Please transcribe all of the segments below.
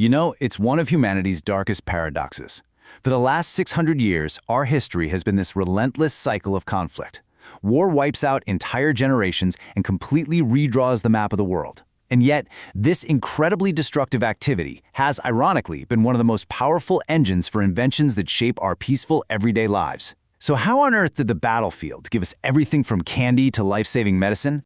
You know, it's one of humanity's darkest paradoxes. For the last 600 years, our history has been this relentless cycle of conflict. War wipes out entire generations and completely redraws the map of the world. And yet, this incredibly destructive activity has, ironically, been one of the most powerful engines for inventions that shape our peaceful, everyday lives. So how on earth did the battlefield give us everything from candy to life-saving medicine?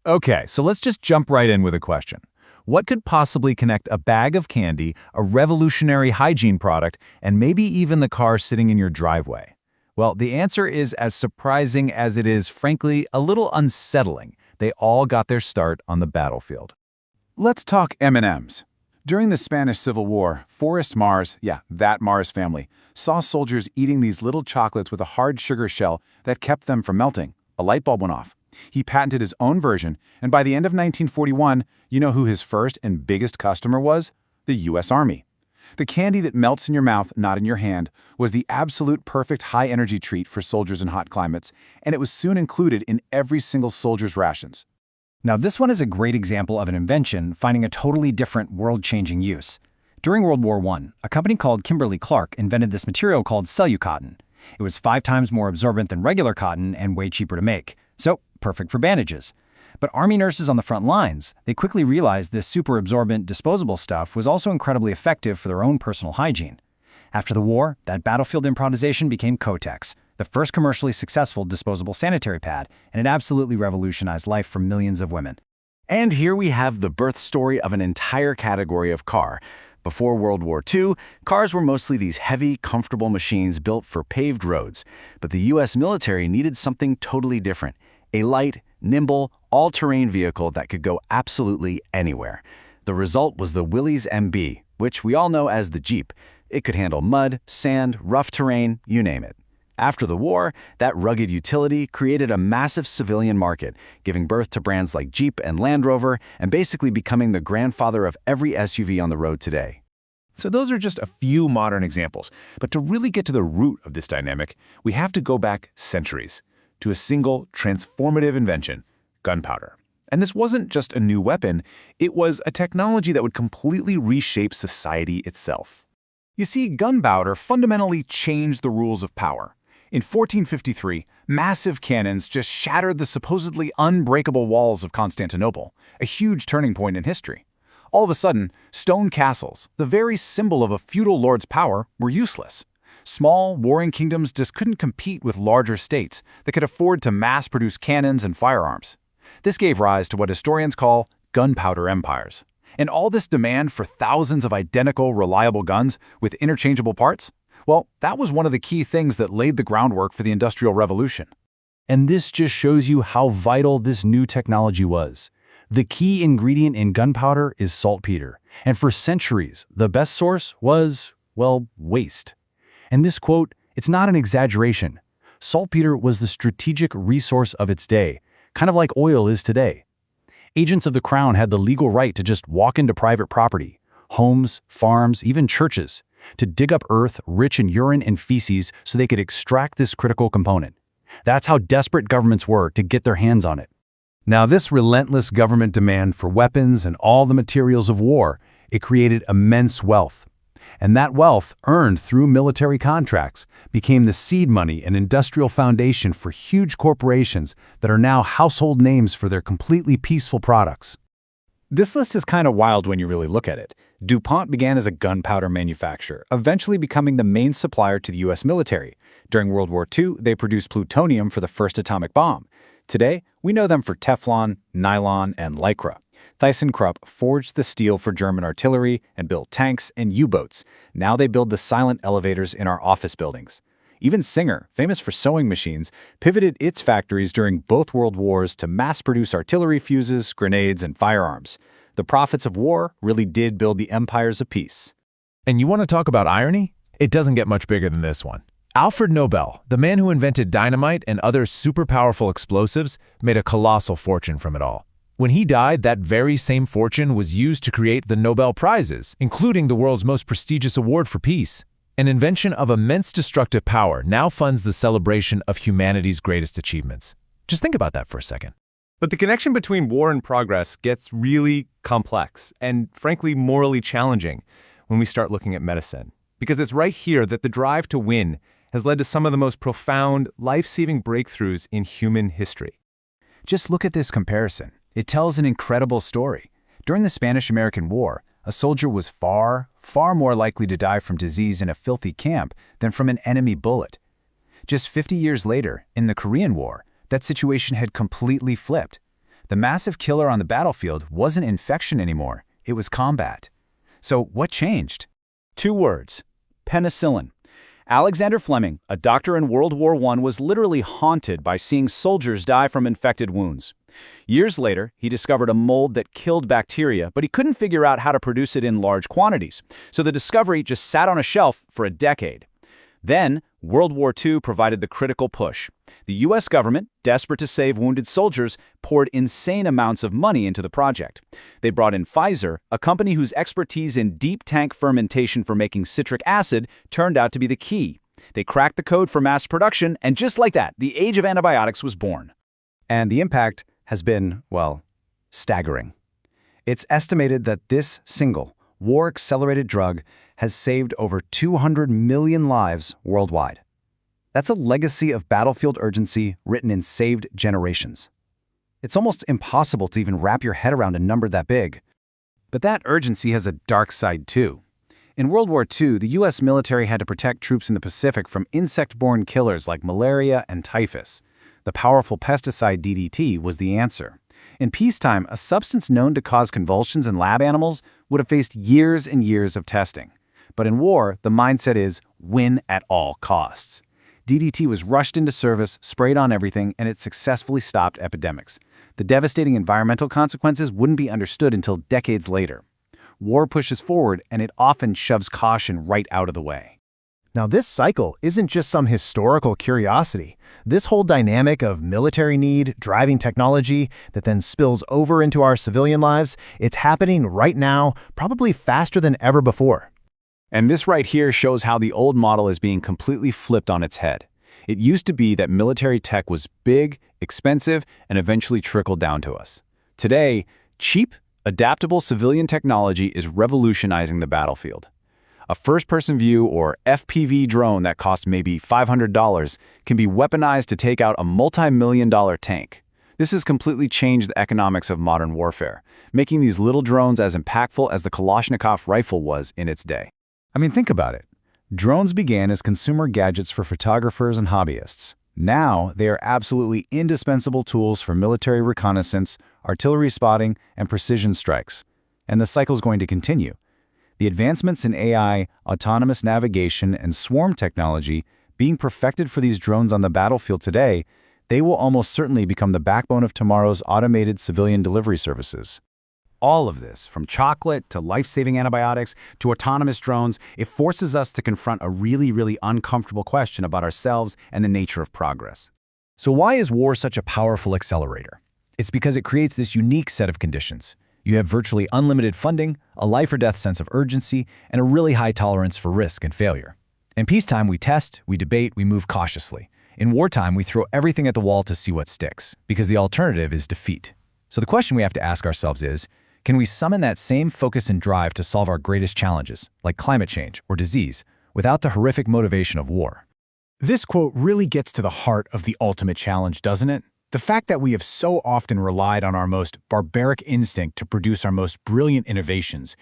Okay, so let's just jump right in with a question. What could possibly connect a bag of candy, a revolutionary hygiene product, and maybe even the car sitting in your driveway? Well, the answer is as surprising as it is, frankly, a little unsettling. They all got their start on the battlefield. Let's talk M&Ms. During the Spanish Civil War, Forrest Mars, that Mars family, saw soldiers eating these little chocolates with a hard sugar shell that kept them from melting. A light bulb went off. He patented his own version, and by the end of 1941, you know who his first and biggest customer was? The U.S. Army. The candy that melts in your mouth, not in your hand, was the absolute perfect high-energy treat for soldiers in hot climates, and it was soon included in every single soldier's rations. Now, this one is a great example of an invention finding a totally different world-changing use. During World War I, a company called Kimberly-Clark invented this material called cellucotton. It was 5 times more absorbent than regular cotton and way cheaper to make, so perfect for bandages. But Army nurses on the front lines, they quickly realized this super absorbent, disposable stuff was also incredibly effective for their own personal hygiene. After the war, that battlefield improvisation became Kotex, the first commercially successful disposable sanitary pad, and it absolutely revolutionized life for millions of women. And here we have the birth story of an entire category of car. Before World War II, cars were mostly these heavy, comfortable machines built for paved roads. But the U.S. military needed something totally different. A light, nimble, all-terrain vehicle that could go absolutely anywhere. The result was the Willys MB, which we all know as the Jeep. It could handle mud, sand, rough terrain, you name it. After the war, that rugged utility created a massive civilian market, giving birth to brands like Jeep and Land Rover, and basically becoming the grandfather of every SUV on the road today. So those are just a few modern examples. But to really get to the root of this dynamic, we have to go back centuries to a single transformative invention, gunpowder. And this wasn't just a new weapon, it was a technology that would completely reshape society itself. You see, gunpowder fundamentally changed the rules of power. In 1453, massive cannons just shattered the supposedly unbreakable walls of Constantinople, a huge turning point in history. All of a sudden, stone castles, the very symbol of a feudal lord's power, were useless. Small, warring kingdoms just couldn't compete with larger states that could afford to mass-produce cannons and firearms. This gave rise to what historians call gunpowder empires. And all this demand for thousands of identical, reliable guns with interchangeable parts? Well, that was one of the key things that laid the groundwork for the Industrial Revolution. And this just shows you how vital this new technology was. The key ingredient in gunpowder is saltpeter. And for centuries, the best source was, well, waste. And this quote, it's not an exaggeration. Saltpeter was the strategic resource of its day, kind of like oil is today. Agents of the crown had the legal right to just walk into private property, homes, farms, even churches, to dig up earth rich in urine and feces so they could extract this critical component. That's how desperate governments were to get their hands on it. Now, this relentless government demand for weapons and all the materials of war, it created immense wealth. And that wealth, earned through military contracts, became the seed money and industrial foundation for huge corporations that are now household names for their completely peaceful products. This list is kind of wild when you really look at it. DuPont began as a gunpowder manufacturer, eventually becoming the main supplier to the U.S. military. During World War II, they produced plutonium for the first atomic bomb. Today, we know them for Teflon, nylon, and Lycra. ThyssenKrupp forged the steel for German artillery and built tanks and U-boats. Now they build the silent elevators in our office buildings. Even Singer, famous for sewing machines, pivoted its factories during both world wars to mass-produce artillery fuses, grenades, and firearms. The profits of war really did build the empires of peace. And you want to talk about irony? It doesn't get much bigger than this one. Alfred Nobel, the man who invented dynamite and other super-powerful explosives, made a colossal fortune from it all. When he died, that very same fortune was used to create the Nobel Prizes, including the world's most prestigious award for peace. An invention of immense destructive power now funds the celebration of humanity's greatest achievements. Just think about that for a second. But the connection between war and progress gets really complex and, frankly, morally challenging. when we start looking at medicine. Because it's right here that the drive to win has led to some of the most profound, life-saving breakthroughs in human history. Just look at this comparison. It tells an incredible story. During the Spanish-American War, a soldier was far more likely to die from disease in a filthy camp than from an enemy bullet. Just 50 years later, in the Korean War, that situation had completely flipped. The massive killer on the battlefield wasn't infection anymore, it was combat. So what changed? 2 words: penicillin. Alexander Fleming, a doctor in World War I, was literally haunted by seeing soldiers die from infected wounds. Years later, he discovered a mold that killed bacteria, but he couldn't figure out how to produce it in large quantities. So the discovery just sat on a shelf for a decade. Then, World War II provided the critical push. The US government, desperate to save wounded soldiers, poured insane amounts of money into the project. They brought in Pfizer, a company whose expertise in deep tank fermentation for making citric acid turned out to be the key. They cracked the code for mass production, and just like that, the age of antibiotics was born. And the impact has been, well, staggering. It's estimated that this single, war-accelerated drug has saved over 200 million lives worldwide. That's a legacy of battlefield urgency written in saved generations. It's almost impossible to even wrap your head around a number that big. But that urgency has a dark side too. In World War II, the US military had to protect troops in the Pacific from insect-borne killers like malaria and typhus. The powerful pesticide DDT was the answer. In peacetime, a substance known to cause convulsions in lab animals would have faced years and years of testing. But in war, the mindset is win at all costs. DDT was rushed into service, sprayed on everything, and it successfully stopped epidemics. The devastating environmental consequences wouldn't be understood until decades later. War pushes forward, and it often shoves caution right out of the way. Now, this cycle isn't just some historical curiosity. This whole dynamic of military need, driving technology, that then spills over into our civilian lives, it's happening right now, probably faster than ever before. And this right here shows how the old model is being completely flipped on its head. It used to be that military tech was big, expensive, and eventually trickled down to us. Today, cheap, adaptable civilian technology is revolutionizing the battlefield. A first-person view or FPV drone that costs maybe $500 can be weaponized to take out a multi-million-dollar tank. This has completely changed the economics of modern warfare, making these little drones as impactful as the Kalashnikov rifle was in its day. I mean, think about it. Drones began as consumer gadgets for photographers and hobbyists. Now, they are absolutely indispensable tools for military reconnaissance, artillery spotting, and precision strikes. And the cycle's going to continue. The advancements in AI, autonomous navigation, and swarm technology being perfected for these drones on the battlefield today, they will almost certainly become the backbone of tomorrow's automated civilian delivery services. All of this, from chocolate to life-saving antibiotics to autonomous drones, it forces us to confront a really uncomfortable question about ourselves and the nature of progress. So why is war such a powerful accelerator? It's because it creates this unique set of conditions. You have virtually unlimited funding, a life-or-death sense of urgency, and a really high tolerance for risk and failure. In peacetime, we test, we debate, we move cautiously. In wartime, we throw everything at the wall to see what sticks, because the alternative is defeat. So the question we have to ask ourselves is, can we summon that same focus and drive to solve our greatest challenges, like climate change or disease, without the horrific motivation of war? This quote really gets to the heart of the ultimate challenge, doesn't it? The fact that we have so often relied on our most barbaric instinct to produce our most brilliant innovations,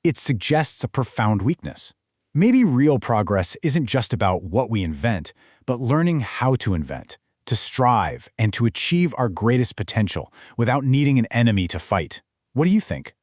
it suggests a profound weakness. Maybe real progress isn't just about what we invent, but learning how to invent, to strive, and to achieve our greatest potential without needing an enemy to fight. What do you think?